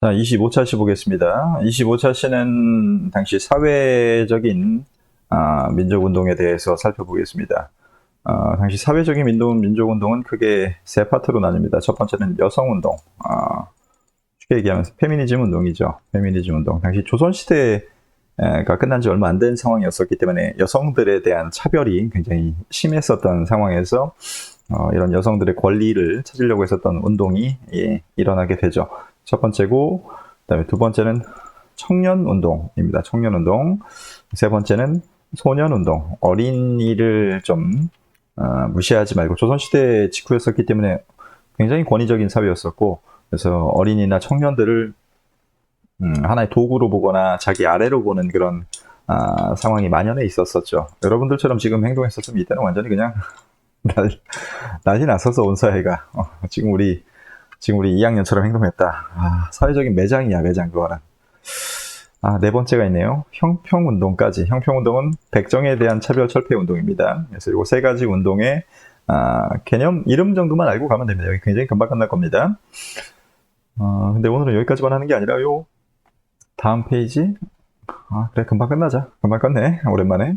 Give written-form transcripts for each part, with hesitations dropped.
자, 25차 시 보겠습니다. 25차 시는 당시 사회적인 민족운동에 대해서 살펴보겠습니다. 당시 사회적인 민족운동은 크게 세 파트로 나뉩니다. 첫 번째는 여성운동, 쉽게 얘기하면 페미니즘 운동이죠. 페미니즘 운동. 당시 조선시대가 끝난 지 얼마 안 된 상황이었기 때문에 여성들에 대한 차별이 굉장히 심했었던 상황에서 이런 여성들의 권리를 찾으려고 했었던 운동이 일어나게 되죠. 첫 번째고, 그다음에 두 번째는 청년운동입니다. 청년운동. 세 번째는 소년운동. 어린이를 좀 무시하지 말고, 조선시대 직후였었기 때문에 굉장히 권위적인 사회였었고, 그래서 어린이나 청년들을 하나의 도구로 보거나 자기 아래로 보는 그런 상황이 만연해 있었었죠. 여러분들처럼 지금 행동했었으면 이때는 완전히 그냥 난리 났었어, 온 사회가. 지금 우리 2학년처럼 행동했다. 사회적인 매장이야, 매장, 그거는. 네 번째가 있네요. 형평운동까지. 형평운동은 백정에 대한 차별 철폐 운동입니다. 그래서 이 세 가지 운동의 개념, 이름 정도만 알고 가면 됩니다. 여기 굉장히 금방 끝날 겁니다. 근데 오늘은 여기까지만 하는 게 아니라 요 다음 페이지. 그래, 금방 끝나자. 금방 끝내. 오랜만에.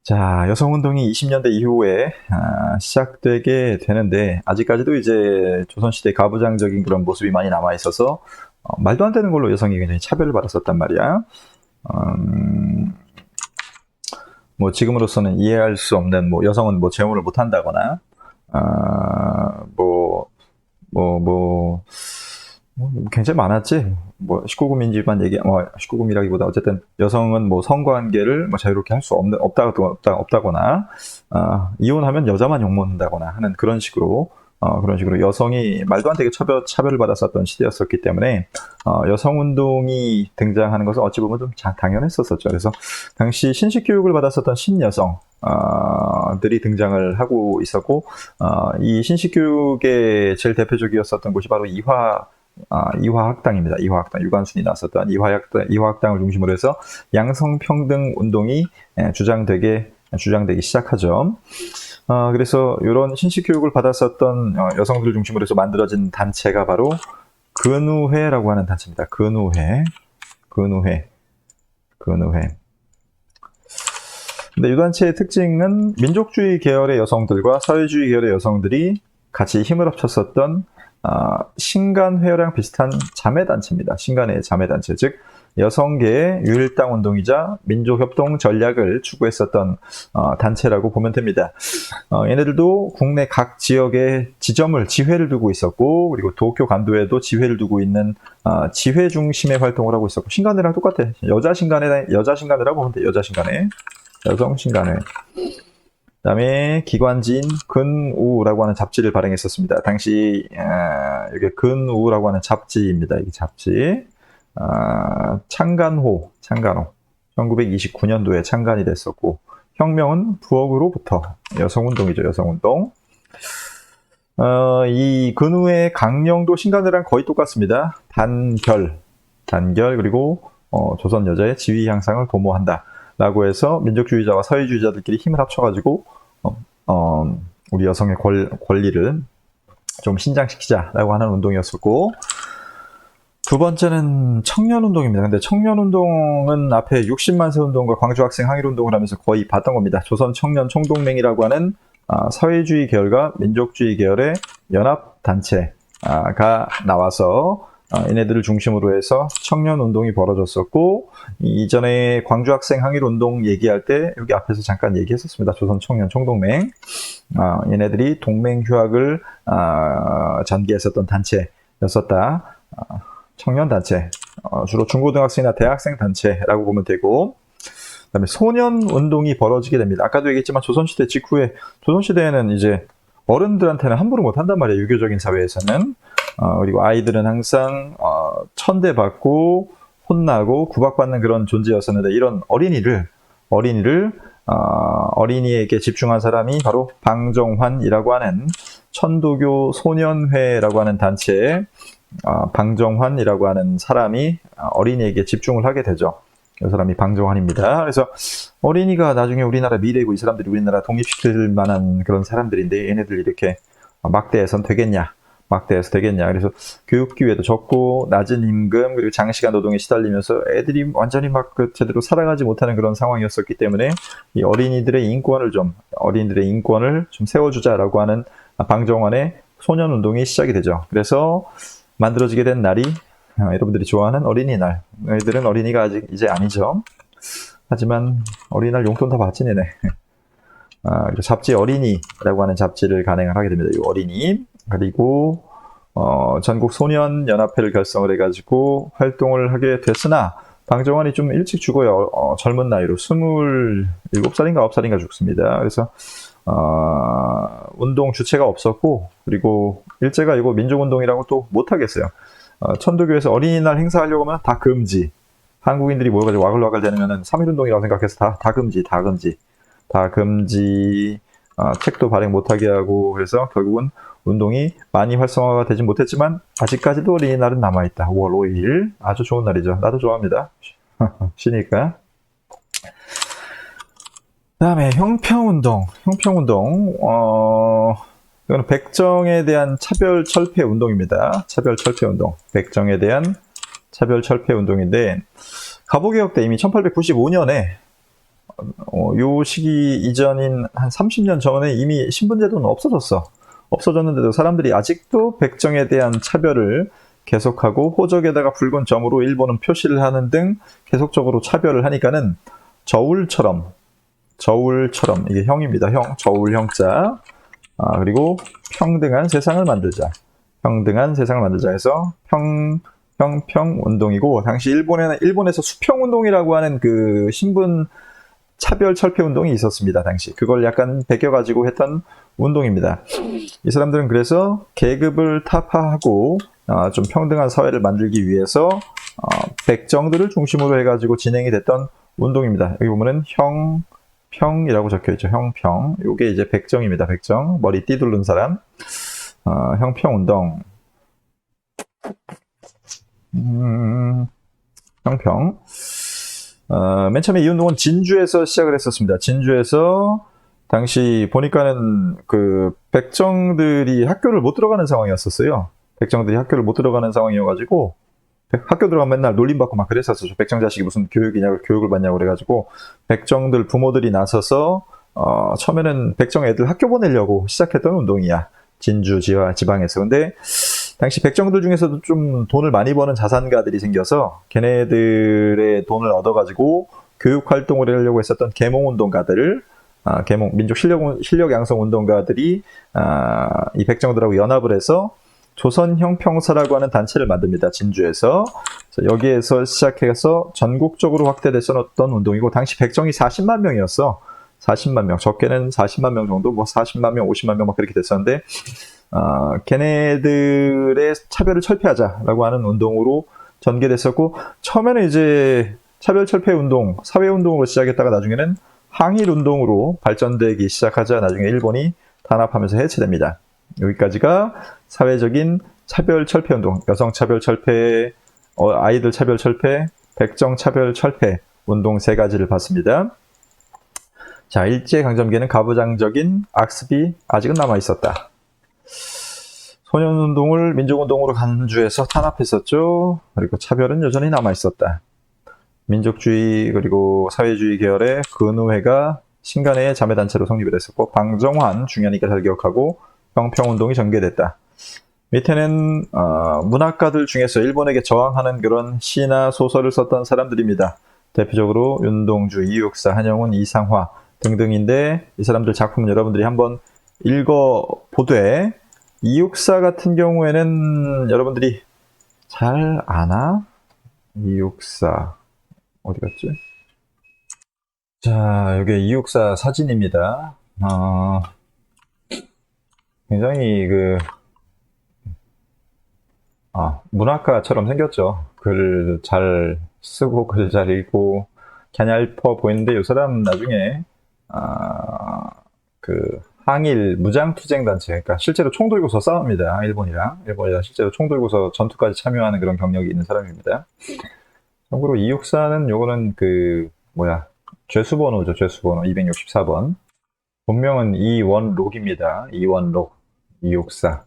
자, 여성운동이 20년대 이후에 시작되게 되는데, 아직까지도 이제 조선시대 가부장적인 그런 모습이 많이 남아있어서 말도 안 되는 걸로 여성이 굉장히 차별을 받았었단 말이야. 뭐 지금으로서는 이해할 수 없는, 뭐 여성은 뭐 재혼을 못한다거나 굉장히 많았지. 뭐 19금인지만 19금이라기보다 어쨌든 여성은 뭐 성관계를 뭐 자유롭게 할 수 없다거나 이혼하면 여자만 욕먹는다거나 하는 그런 식으로 여성이 말도 안 되게 차별을 받았었던 시대였었기 때문에 여성운동이 등장하는 것은 어찌 보면 좀 당연했었죠. 그래서 당시 신식교육을 받았었던 신여성들이 등장을 하고 있었고, 이 신식교육의 제일 대표적이었었던 곳이 바로 이화학당입니다. 이화학당, 유관순이 나왔었던 이화학당을 중심으로 해서 양성평등 운동이 주장되기 시작하죠. 그래서 이런 신식교육을 받았었던 여성들을 중심으로 해서 만들어진 단체가 바로 근우회라고 하는 단체입니다. 근우회. 근데 이 단체의 특징은 민족주의 계열의 여성들과 사회주의 계열의 여성들이 같이 힘을 합쳤었던 신간회랑 비슷한 자매단체입니다. 신간회의 자매단체, 즉 여성계의 유일당 운동이자 민족협동 전략을 추구했었던 단체라고 보면 됩니다. 얘네들도 국내 각 지역에 지회를 두고 있었고, 그리고 도쿄 간도에도 지회를 두고 있는 지회 중심의 활동을 하고 있었고, 신간회랑 똑같아. 여자 신간회라고 보면 돼. 여성 신간회. 그다음에 기관지인 근우라고 하는 잡지를 발행했었습니다. 당시 이게 근우라고 하는 잡지입니다. 이게 잡지. 창간호 1929년도에 창간이 됐었고, 혁명은 부엌으로부터. 여성운동이죠. 여성운동. 이 근우의 강령도 신간회랑 거의 똑같습니다. 단결 그리고 조선 여자의 지위 향상을 도모한다 라고 해서 민족주의자와 사회주의자들끼리 힘을 합쳐가지고 우리 여성의 권리를 좀 신장시키자라고 하는 운동이었었고, 두 번째는 청년운동입니다. 근데 청년운동은 앞에 60만 세 운동과 광주학생 항일운동을 하면서 거의 봤던 겁니다. 조선 청년 총동맹이라고 하는 사회주의 계열과 민족주의 계열의 연합단체가 나와서 얘네들을 중심으로 해서 청년운동이 벌어졌었고, 이전에 광주학생 항일운동 얘기할 때 여기 앞에서 잠깐 얘기했었습니다. 조선 청년 총동맹. 얘네들이 동맹휴학을 전개했었던 단체였었다. 청년단체, 주로 중고등학생이나 대학생 단체라고 보면 되고, 그다음에 소년운동이 벌어지게 됩니다. 아까도 얘기했지만 조선시대 직후에, 조선시대에는 이제 어른들한테는 함부로 못한단 말이에요. 유교적인 사회에서는. 그리고 아이들은 항상 천대받고 혼나고 구박받는 그런 존재였었는데, 이런 어린이에게 집중한 사람이 바로 방정환이라고 하는 천도교 소년회라고 하는 단체에 방정환이라고 하는 사람이 어린이에게 집중을 하게 되죠. 이 사람이 방정환입니다. 그래서 어린이가 나중에 우리나라 미래고, 이 사람들이 우리나라 독립시킬 만한 그런 사람들인데 얘네들 이렇게 막대해선 되겠냐, 막대해서 되겠냐. 그래서 교육 기회도 적고 낮은 임금 그리고 장시간 노동에 시달리면서 애들이 완전히 막 그 제대로 살아가지 못하는 그런 상황이었었기 때문에 이 어린이들의 인권을 좀 세워주자라고 하는 방정환의 소년 운동이 시작이 되죠. 그래서 만들어지게 된 날이 여러분들이 좋아하는 어린이날. 너희들은 어린이가 아직 이제 아니죠. 하지만 어린이날 용돈 다 받지 내네. 잡지 어린이라고 하는 잡지를 간행을 하게 됩니다. 이 어린이. 그리고 전국 소년연합회를 결성을 해가지고 활동을 하게 됐으나 방정환이 좀 일찍 죽어요. 젊은 나이로 27살인가 9살인가 죽습니다. 그래서 운동 주체가 없었고 그리고 일제가 이거 민족운동이라고 또 못하겠어요. 천도교에서 어린이날 행사하려고 하면 다 금지. 한국인들이 모여가지고 와글와글 대면은 3.1운동이라고 생각해서 다 금지. 책도 발행 못하게 하고 그래서 결국은 운동이 많이 활성화가 되진 못했지만 아직까지도 어린이날은 남아있다. 5월 5일 아주 좋은 날이죠. 나도 좋아합니다. 쉬니까. 그 다음에 형평운동. 이거는 백정에 대한 차별철폐 운동입니다. 백정에 대한 차별철폐 운동인데 갑오개혁 때 이미 1895년에 요 시기 이전인 한 30년 전에 이미 신분제도는 없어졌는데도 사람들이 아직도 백정에 대한 차별을 계속하고 호적에다가 붉은 점으로 일본은 표시를 하는 등 계속적으로 차별을 하니까는 저울처럼 이게 형입니다. 저울 형자. 그리고 평등한 세상을 만들자 해서 형평운동이고 당시 일본에서 수평운동이라고 하는 그 신분 차별 철폐 운동이 있었습니다. 당시 그걸 약간 베껴가지고 했던 운동입니다. 이 사람들은 그래서 계급을 타파하고 좀 평등한 사회를 만들기 위해서 백정들을 중심으로 해가지고 진행이 됐던 운동입니다. 여기 보면은 형평이라고 적혀있죠. 형평. 요게 이제 백정입니다. 백정. 머리 띠두른 사람. 형평운동. 형평. 맨 처음에 이 운동은 진주에서 시작을 했었습니다. 진주에서 당시 보니까는 그 백정들이 학교를 못 들어가는 상황이었었어요. 백정들이 학교를 못 들어가는 상황이어가지고 학교 들어가면 맨날 놀림받고 막 그랬었죠. 백정 자식이 무슨 교육을 받냐고 그래가지고 백정들 부모들이 나서서 처음에는 백정 애들 학교 보내려고 시작했던 운동이야. 진주 지방에서. 근데 당시 백정들 중에서도 좀 돈을 많이 버는 자산가들이 생겨서 걔네들의 돈을 얻어가지고 교육 활동을 하려고 했었던 계몽운동가들을 민족 실력 양성 운동가들이 이 백정들하고 연합을 해서 조선형평사라고 하는 단체를 만듭니다. 진주에서. 그래서 여기에서 시작해서 전국적으로 확대됐었던 운동이고 당시 백정이 40만 명이었어. 40만 명. 적게는 40만 명 정도, 40만 명, 50만 명 막 그렇게 됐었는데 걔네들의 차별을 철폐하자라고 하는 운동으로 전개됐었고 처음에는 이제 차별철폐 운동, 사회운동으로 시작했다가 나중에는 항일운동으로 발전되기 시작하자 나중에 일본이 단합하면서 해체됩니다. 여기까지가 사회적인 차별철폐운동, 여성차별철폐, 아이들 차별철폐, 백정차별철폐 운동 3가지를 봤습니다. 자, 일제강점기에는 가부장적인 악습이 아직은 남아있었다. 소년운동을 민족운동으로 간주해서 탄압했었죠. 그리고 차별은 여전히 남아있었다. 민족주의 그리고 사회주의 계열의 근우회가 신간의 자매단체로 성립을 했었고 방정환 중현이가 잘 기억하고 형평운동이 전개됐다. 밑에는 문학가들 중에서 일본에게 저항하는 그런 시나 소설을 썼던 사람들입니다. 대표적으로 윤동주, 이육사, 한영훈, 이상화 등등인데 이 사람들 작품은 여러분들이 한번 읽어보되 이육사 같은 경우에는 여러분들이 잘 아나? 이육사 어디 갔지? 자, 여기 이육사 사진입니다. 굉장히 문학가처럼 생겼죠. 글 잘 쓰고 글 잘 읽고 갸냘퍼 보이는데 이 사람 나중에 항일 무장투쟁 단체, 그러니까 실제로 총 들고서 싸웁니다. 일본이랑 실제로 총 들고서 전투까지 참여하는 그런 경력이 있는 사람입니다. 참고로 이육사는 요거는 죄수번호죠. 죄수번호 264번. 본명은 이원록입니다. 이원록, 이육사.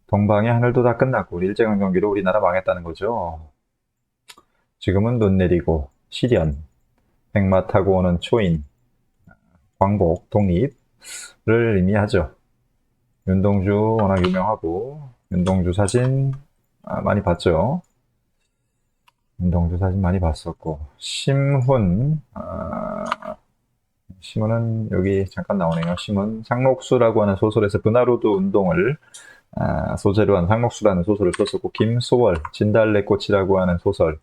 동방의 하늘도 다 끝났고 일제강점기로 우리나라 망했다는 거죠. 지금은 눈 내리고 시련, 백마 타고 오는 초인, 광복, 독립을 의미하죠. 윤동주 워낙 유명하고 윤동주 사진 많이 봤죠. 윤동주 사진 많이 봤었고 심훈 심훈은 여기 잠깐 나오네요. 심훈 상록수라고 하는 소설에서 분하로드 운동을 소재로 한 상록수라는 소설을 썼었고 김소월 진달래꽃이라고 하는 소설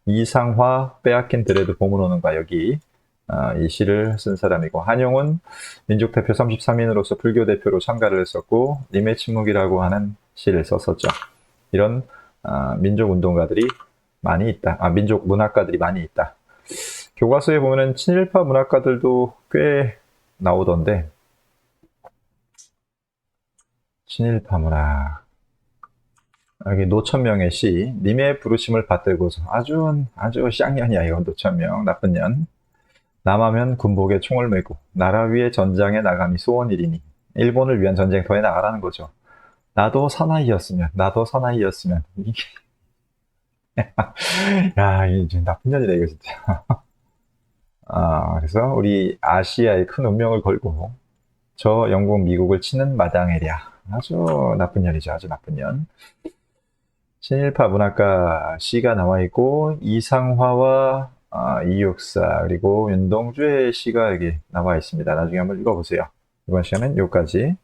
이상화 빼앗긴 드레드 봄은 오는가 여기 이 시를 쓴 사람이고 한용운 민족대표 33인으로서 불교 대표로 참가를 했었고 님의 침묵이라고 하는 시를 썼었죠. 이런 민족운동가들이 많이 있다. 민족 문학가들이 많이 있다. 교과서에 보면은 친일파 문학가들도 꽤 나오던데 친일파 문학 여기 노천명의 시 님의 부르심을 받들고서 아주 쌍년이야 이건 노천명 나쁜 년 남하면 군복에 총을 메고 나라 위에 전장에 나감이 소원이리니 일본을 위한 전쟁터에 나가라는 거죠. 나도 사나이였으면 이게 야 이제 나쁜 년이다 이거 진짜. 그래서 우리 아시아의 큰 운명을 걸고 저 영국 미국을 치는 마당에랴 아주 나쁜 년이죠. 아주 나쁜 년. 친일파 문학가 시가 나와 있고 이상화와 이육사 그리고 윤동주의 시가 여기 나와 있습니다. 나중에 한번 읽어보세요. 이번 시간은 여기까지.